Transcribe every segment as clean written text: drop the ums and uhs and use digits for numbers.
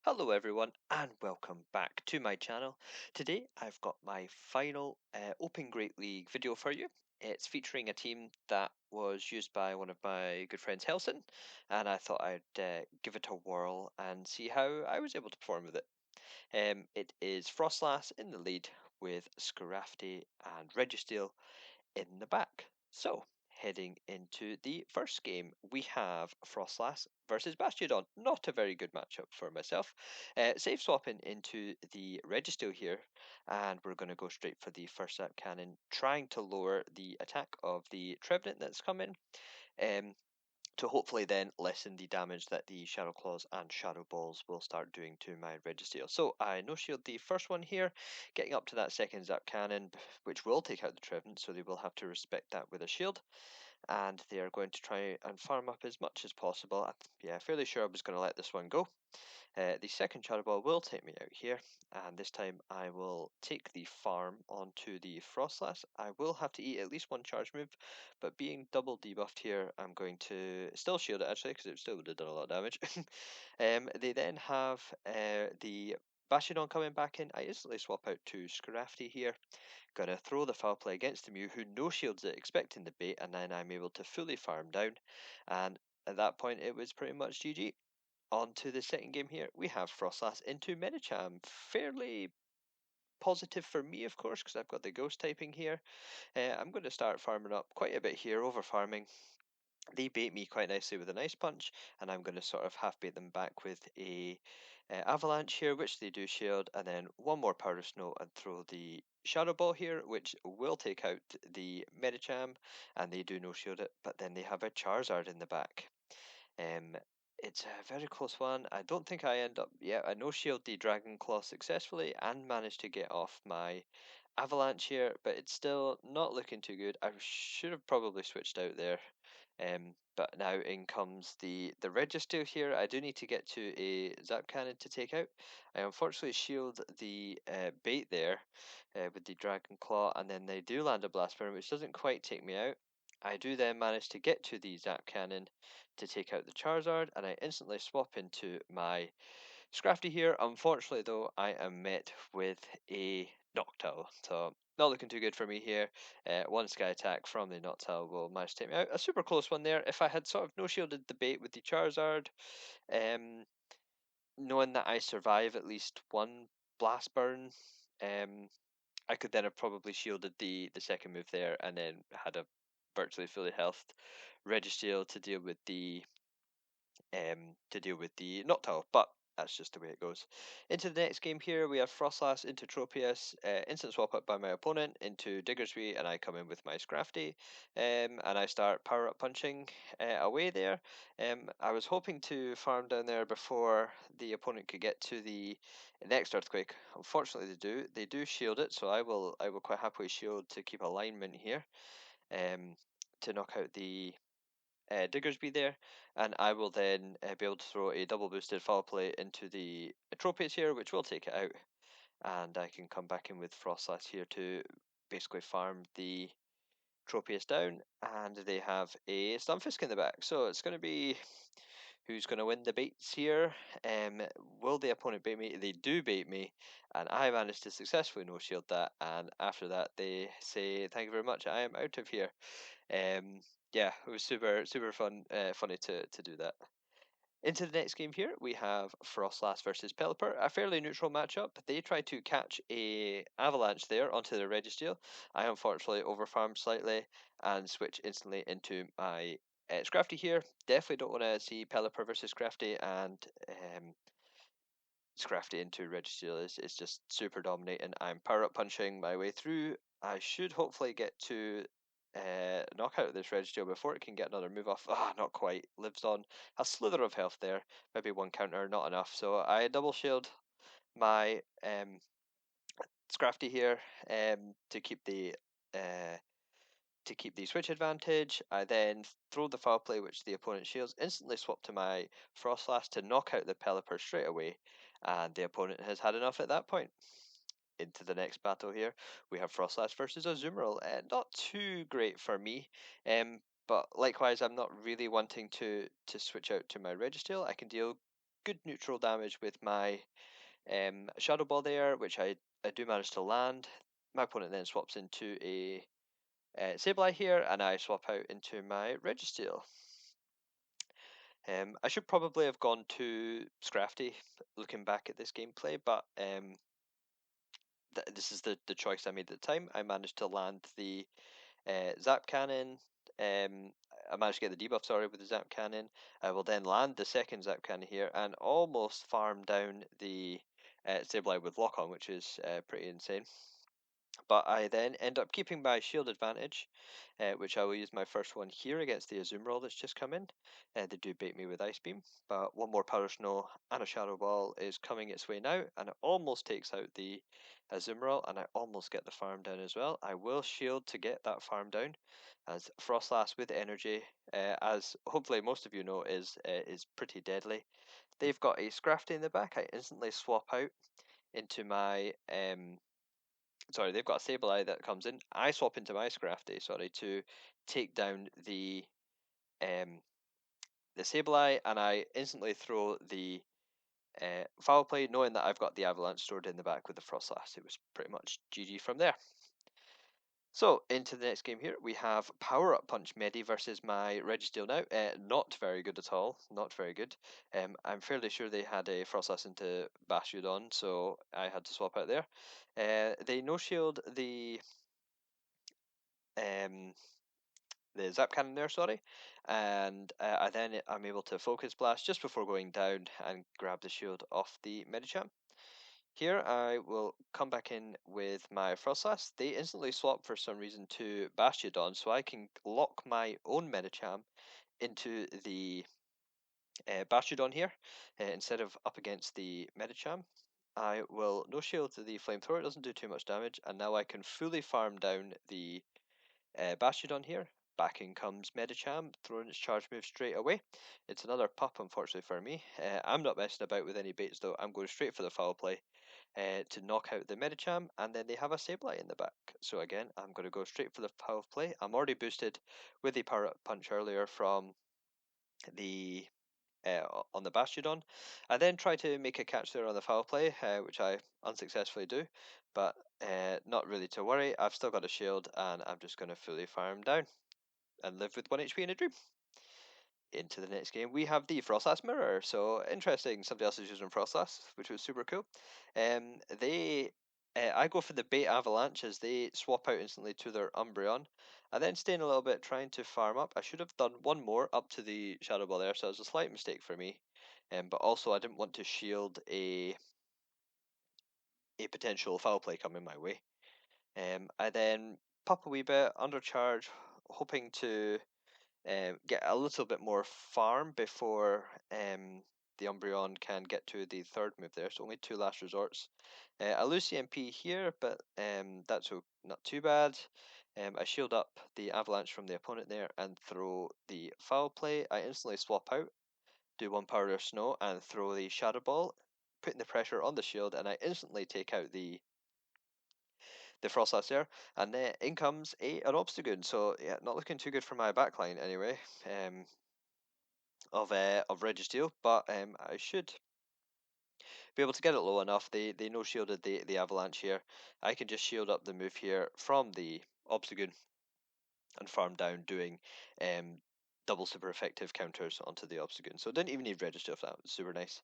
Hello everyone and welcome back to my channel. Today I've got my final Open Great League video for you. It's featuring a team that was used by one of my good friends Helsen, and I thought I'd give it a whirl and see how I was able to perform with it. It is Froslass in the lead with Scrafty and Registeel in the back. So, heading into the first game, we have Froslass versus Bastiodon. Not a very good matchup for myself. Safe swapping into the Registeel here, and we're going to go straight for the first zap cannon, trying to lower the attack of the Trevenant that's coming. Um, to hopefully then lessen the damage that the Shadow Claws and Shadow Balls will start doing to my Registeel. So I no-shield the first one here, getting up to that second Zap Cannon, which will take out the Trevenant, so they will have to respect that with a shield, and they are going to try and farm up as much as possible. Yeah, fairly sure I was going to let this one go. The second Shadow Ball will take me out here, and this time I will take the farm onto the Froslass. I will have to eat at least one charge move, but being double debuffed here, I'm going to still shield it actually, because it still would have done a lot of damage. They then have the Bastiodon coming back in. I instantly swap out to Scrafty here. Gonna throw the foul play against the Mew, who no shields it, expecting the bait, and then I'm able to fully farm down. And at that point, it was pretty much GG. On to the second game here, we have Froslass into Medicham. Fairly positive for me, of course, because I've got the ghost typing here. I'm going to start farming up quite a bit here, over farming. They bait me quite nicely with an ice punch, and I'm going to sort of half bait them back with a avalanche here, which they do shield, and then one more powder snow and throw the shadow ball here, which will take out the Medicham, and they do no shield it, but then they have a Charizard in the back. Um, it's a very close one. I don't think I end up. Yeah, I no shield the Dragon Claw successfully and managed to get off my Avalanche here, but it's still not looking too good. I should have probably switched out there. But now in comes the Registeel here. I do need to get to a Zap Cannon to take out. I unfortunately shield the bait there with the Dragon Claw, and then they do land a Blast Burn, which doesn't quite take me out. I do then manage to get to the Zap Cannon to take out the Charizard, and I instantly swap into my Scrafty here. Unfortunately, though, I am met with a Noctowl, so not looking too good for me here. One Sky Attack from the Noctowl will manage to take me out. A super close one there. If I had sort of no-shielded the bait with the Charizard, um, knowing that I survive at least one Blast Burn, I could then have probably shielded the second move there and then had a virtually fully healthed Registeel to deal with the Noctowl, but that's just the way it goes. Into the next game here, we have Froslass into Tropius, instant swap up by my opponent into Diggersby, and I come in with my Scrafty, and I start power up punching away there. I was hoping to farm down there before the opponent could get to the next Earthquake. Unfortunately, they do shield it, so I will quite happily shield to keep alignment here, um, to knock out the Diggersby there, and I will then be able to throw a double boosted foul play into the Tropius here, which will take it out, and I can come back in with Froslass here to basically farm the Tropius down, and they have a Stunfisk in the back, so it's going to be who's going to win the baits here. Will the opponent bait me? They do bait me, and I managed to successfully no shield that, and after that they say thank you very much, I am out of here. Um, yeah, it was super fun, funny to do that. Into the next game here, we have Froslass versus Pelipper, a fairly neutral matchup. They try to catch a Avalanche there onto the Registeel. I unfortunately overfarmed slightly and switch instantly into my Scrafty here. Definitely don't want to see Pelipper versus Scrafty, and Scrafty into Registeel is just super dominating. I'm power up punching my way through. I should hopefully get to knock out this Registeel before it can get another move off. Ah, not quite. Lives on a slither of health there. Maybe one counter, not enough. So I double shield my Scrafty here uh, to keep the switch advantage. I then throw the foul play, which the opponent shields, instantly swap to my Froslass to knock out the Pelipper straight away, and the opponent has had enough at that point. Into the next battle here, we have Froslass versus Azumarill. Not too great for me, but likewise, I'm not really wanting to switch out to my Registeel. I can deal good neutral damage with my Shadow Ball there, which I do manage to land. My opponent then swaps into a Sableye here, and I swap out into my Registeel. I should probably have gone to Scrafty looking back at this gameplay, but this is the choice I made at the time. I managed to land the Zap Cannon. I managed to get the debuff, sorry, with the Zap Cannon. I will then land the second Zap Cannon here and almost farm down the Sableye with Lock On, which is pretty insane. But I then end up keeping my shield advantage, which I will use my first one here against the Azumarill that's just come in. They do bait me with Ice Beam, but one more Powder Snow and a Shadow Ball is coming its way now, and it almost takes out the Azumarill, and I almost get the farm down as well. I will shield to get that farm down, as Froslass with energy, as hopefully most of you know, is pretty deadly. They've got a Scrafty in the back. I instantly swap out into my sorry, they've got a Sableye that comes in. I swap into my Scrafty, sorry, to take down the Sableye, and I instantly throw the Foul Play, knowing that I've got the Avalanche stored in the back with the Froslass. It was pretty much GG from there. So, into the next game here, we have Power Up Punch Medi versus my Registeel now. Not very good at all, not very good. I'm fairly sure they had a Froslass into Bastiodon, so I had to swap out there. They no-shield um, the Zap Cannon there, sorry, and I'm able to Focus Blast just before going down and grab the shield off the Medicham. Here I will come back in with my Froslass. They instantly swap for some reason to Bastiodon, so I can lock my own Medicham into the Bastiodon here instead of up against the Medicham. I will no shield to the Flamethrower, it doesn't do too much damage, and now I can fully farm down the Bastiodon here. Back in comes Medicham, throwing its charge move straight away. It's another pup, unfortunately for me. I'm not messing about with any baits though. I'm going straight for the foul play to knock out the Medicham, and then they have a Sableye in the back. So again, I'm going to go straight for the foul play. I'm already boosted with the Power Up Punch earlier from the on the Bastiodon. I then try to make a catch there on the foul play, which I unsuccessfully do, but not really to worry. I've still got a shield, and I'm just going to fully farm down and live with 1 HP in a dream. Into the next game, we have the Froslass Mirror. So interesting, somebody else is using Froslass, which was super cool. I go for the bait Avalanche as they swap out instantly to their Umbreon. I then stay in a little bit trying to farm up. I should have done one more up to the Shadow Ball there, so it was a slight mistake for me. But also I didn't want to shield a potential foul play coming my way. I then pop a wee bit, undercharge, hoping to get a little bit more farm before the Umbreon can get to the third move there. So only 2 last resorts. I lose CMP here, but that's not too bad. I shield up the Avalanche from the opponent there and throw the foul play. I instantly swap out, do 1 Powder Snow, and throw the Shadow Ball, putting the pressure on the shield, and I instantly take out the Froslass there, and then in comes an Obstagoon. So yeah, not looking too good for my backline anyway. Of Registeel, but I should be able to get it low enough. They no shielded the Avalanche here. I can just shield up the move here from the Obstagoon and farm down, doing double super effective counters onto the Obstagoon. So didn't even need Registeel for that. It was super nice.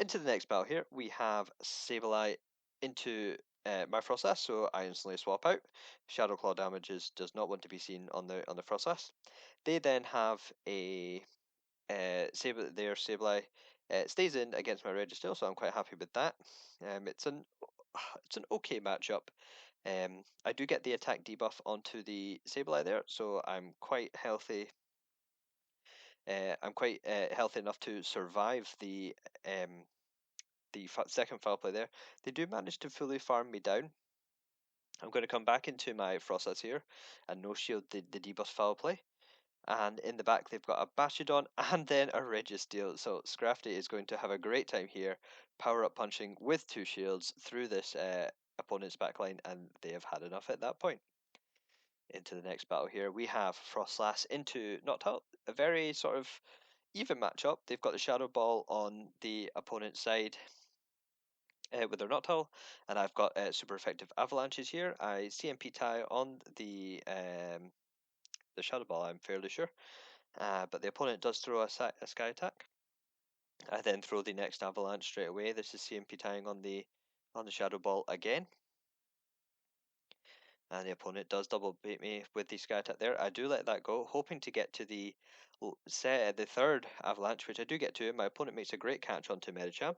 Into the next battle here, we have Sableye into my Froslass, so I instantly swap out. Shadow Claw damages does not want to be seen on the Froslass. They then have a their Sableye stays in against my Registeel, so I'm quite happy with that. It's an okay matchup. I do get the attack debuff onto the Sableye there, so I'm quite healthy. I'm quite healthy enough to survive the second foul play there. They do manage to fully farm me down. I'm going to come back into my Froslass here and no shield the debuff foul play. And in the back, they've got a Bastiodon and then a Registeel. So Scrafty is going to have a great time here, power up punching with 2 shields through this opponent's backline, and they have had enough at that point. Into the next battle here, we have Froslass into Noctowl, a very sort of even matchup. They've got the Shadow Ball on the opponent's side with their Noctowl, and I've got super effective Avalanches here. I CMP tie on the Shadow Ball, I'm fairly sure, but the opponent does throw a Sky Attack. I then throw the next Avalanche straight away. This is CMP tying on the Shadow Ball again. And the opponent does double bait me with the Sky Attack there. I do let that go, hoping to get to the third Avalanche, which I do get to. My opponent makes a great catch onto Medicham.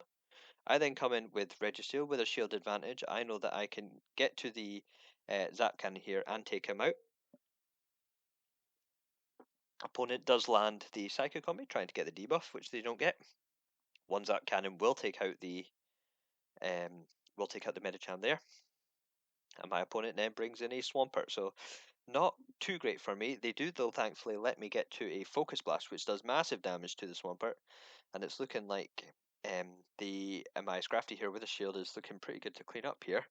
I then come in with Registeel with a shield advantage. I know that I can get to the Zap Cannon here and take him out. Opponent does land the Psychic on me, trying to get the debuff, which they don't get. One Zap Cannon will take out the Medicham there. And my opponent then brings in a Swampert, so not too great for me. They do, though, thankfully let me get to a Focus Blast, which does massive damage to the Swampert, and it's looking like my Scrafty here with a shield is looking pretty good to clean up here.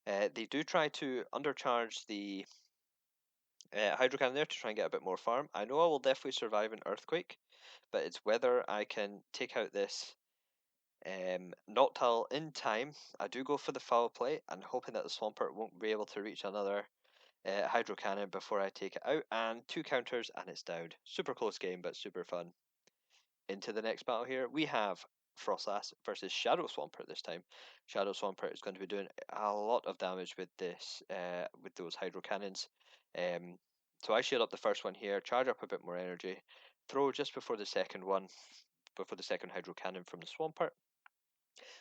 They do try to undercharge the Hydro Cannon there to try and get a bit more farm. I know I will definitely survive an Earthquake, but it's whether I can take out this Noctowl in time. I do go for the foul play and hoping that the Swampert won't be able to reach another Hydro Cannon before I take it out, and 2 counters and it's down. Super close game, but super fun. Into the next battle here, we have Froslass versus Shadow Swampert this time. Shadow Swampert is going to be doing a lot of damage with this, with those Hydro Cannons. So I shield up the first one here, charge up a bit more energy, throw just before the second one, before the second Hydro Cannon from the Swampert.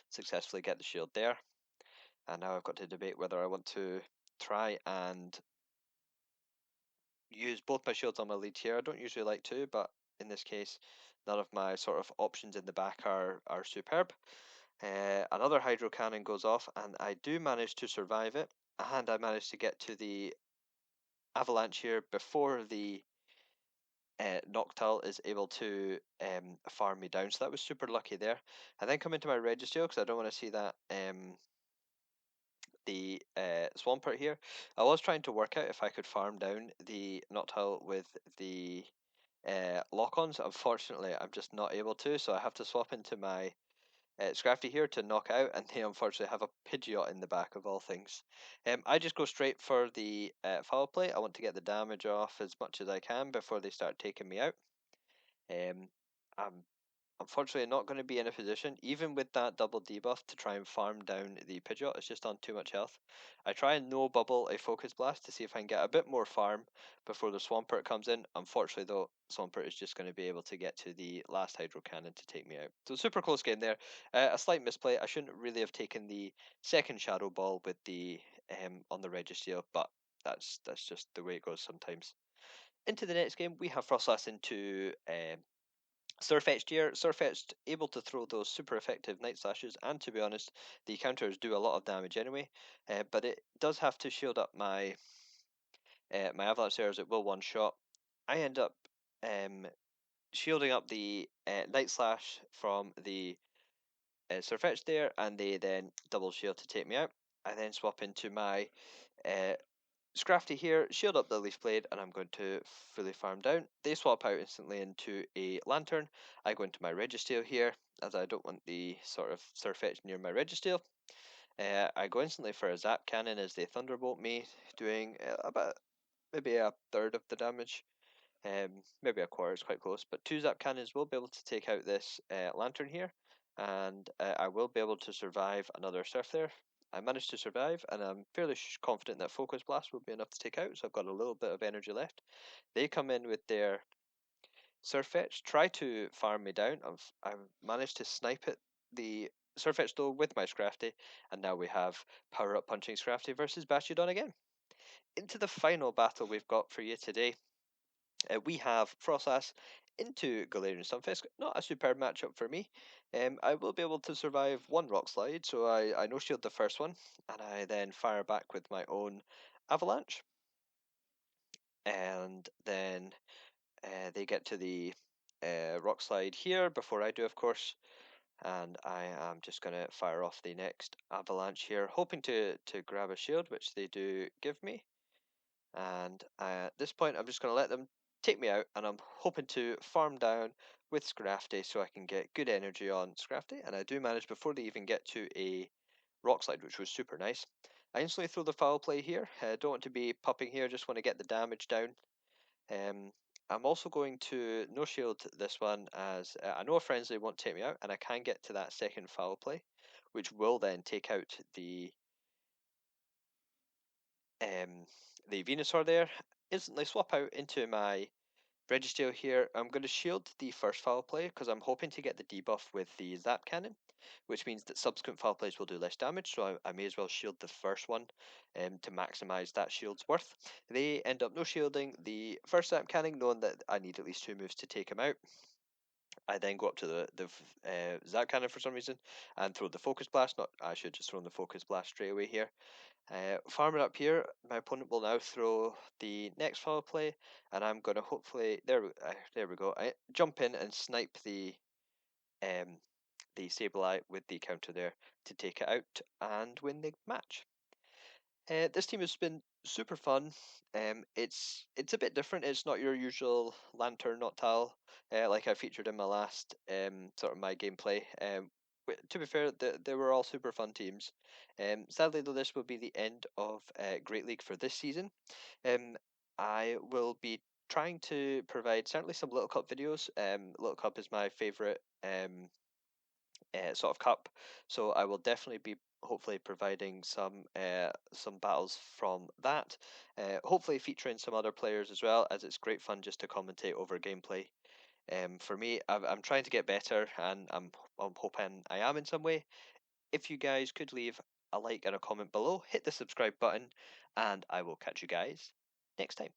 Successfully get the shield there. And now I've got to debate whether I want to try and use both my shields on my lead here. I don't usually like to, but in this case, none of my sort of options in the back are superb. Another Hydro Cannon goes off, and I do manage to survive it, and I manage to get to the Avalanche here before the Noctowl is able to farm me down, so that was super lucky there. I then come into my Registeel because I don't want to see that the Swampert here. I was trying to work out if I could farm down the Noctowl with the lock-ons. Unfortunately, I'm just not able to, so I have to swap into my Scrafty here to knock out, and they unfortunately have a Pidgeot in the back of all things. I just go straight for the foul play. I want to get the damage off as much as I can before they start taking me out. I'm unfortunately not going to be in a position, even with that double debuff, to try and farm down the Pidgeot. It's just on too much health. I try and no bubble a Focus Blast to see if I can get a bit more farm before the Swampert comes in. Unfortunately, though, Swampert is just going to be able to get to the last Hydro Cannon to take me out. So super close game there. A slight misplay. I shouldn't really have taken the second Shadow Ball with the on the Registeel, but that's just the way it goes sometimes. Into the next game, we have Froslass into Surfetched here. Surfetched able to throw those super effective Night Slashes, and to be honest, the counters do a lot of damage anyway. But it does have to shield up my my Avalanche there as it will one shot. I end up shielding up the Night Slash from the Surfetched there, and they then double shield to take me out. I then swap into my Scrafty here, shield up the Leaf Blade, and I'm going to fully farm down. They swap out instantly into a Lantern. I go into my Registeel here, as I don't want the sort of Surfetch near my Registeel. I go instantly for a Zap Cannon as they Thunderbolt me, doing about maybe a third of the damage. Maybe a quarter, is quite close, but 2 Zap Cannons will be able to take out this Lantern here, and I will be able to survive another Surf there. I managed to survive, and I'm fairly confident that Focus Blast will be enough to take out, so I've got a little bit of energy left. They come in with their Surfetch, try to farm me down. I've managed to snipe it, the Surfetch though, with my Scrafty, and now we have Power Up Punching Scrafty versus Bastiodon again. Into the final battle we've got for you today. We have Froslass into Galarian Stunfisk. Not a superb matchup for me. I will be able to survive one Rock Slide, so I no shield the first one, and I then fire back with my own Avalanche. And then they get to the Rock Slide here before I do, of course. And I am just going to fire off the next Avalanche here, hoping to grab a shield, which they do give me. And at this point, I'm just going to let them take me out, and I'm hoping to farm down with Scrafty so I can get good energy on Scrafty, and I do manage before they even get to a rock slide, which was super nice. I instantly throw the foul play here. Don't want to be pupping here, just want to get the damage down. I'm also going to no shield this one as I know a frenzy won't take me out, and I can get to that second foul play, which will then take out um, the Venusaur there. Instantly swap out into my Registeel here. I'm going to shield the first foul play because I'm hoping to get the debuff with the Zap Cannon, which means that subsequent foul plays will do less damage, so I may as well shield the first one to maximise that shield's worth. They end up no shielding the first Zap Cannon, knowing that I need at least 2 moves to take him out. I then go up to the Zap Cannon for some reason and throw the Focus Blast. Not, I should just throw the Focus Blast straight away here. Farming up here, my opponent will now throw the next foul play, and I'm going to hopefully there we go. I jump in and snipe the Sableye with the counter there to take it out and win the match. This team has been super fun. It's a bit different. It's not your usual Lantern Noctile like I featured in my last sort of my gameplay. To be fair, they were all super fun teams. Sadly, though, this will be the end of Great League for this season. I will be trying to provide certainly some Little Cup videos. Little Cup is my favorite sort of cup. So I will definitely be hopefully providing some battles from that. Hopefully featuring some other players as well, as it's great fun just to commentate over gameplay. For me, I'm trying to get better, and I'm hoping I am in some way. If you guys could leave a like and a comment below, hit the subscribe button, and I will catch you guys next time.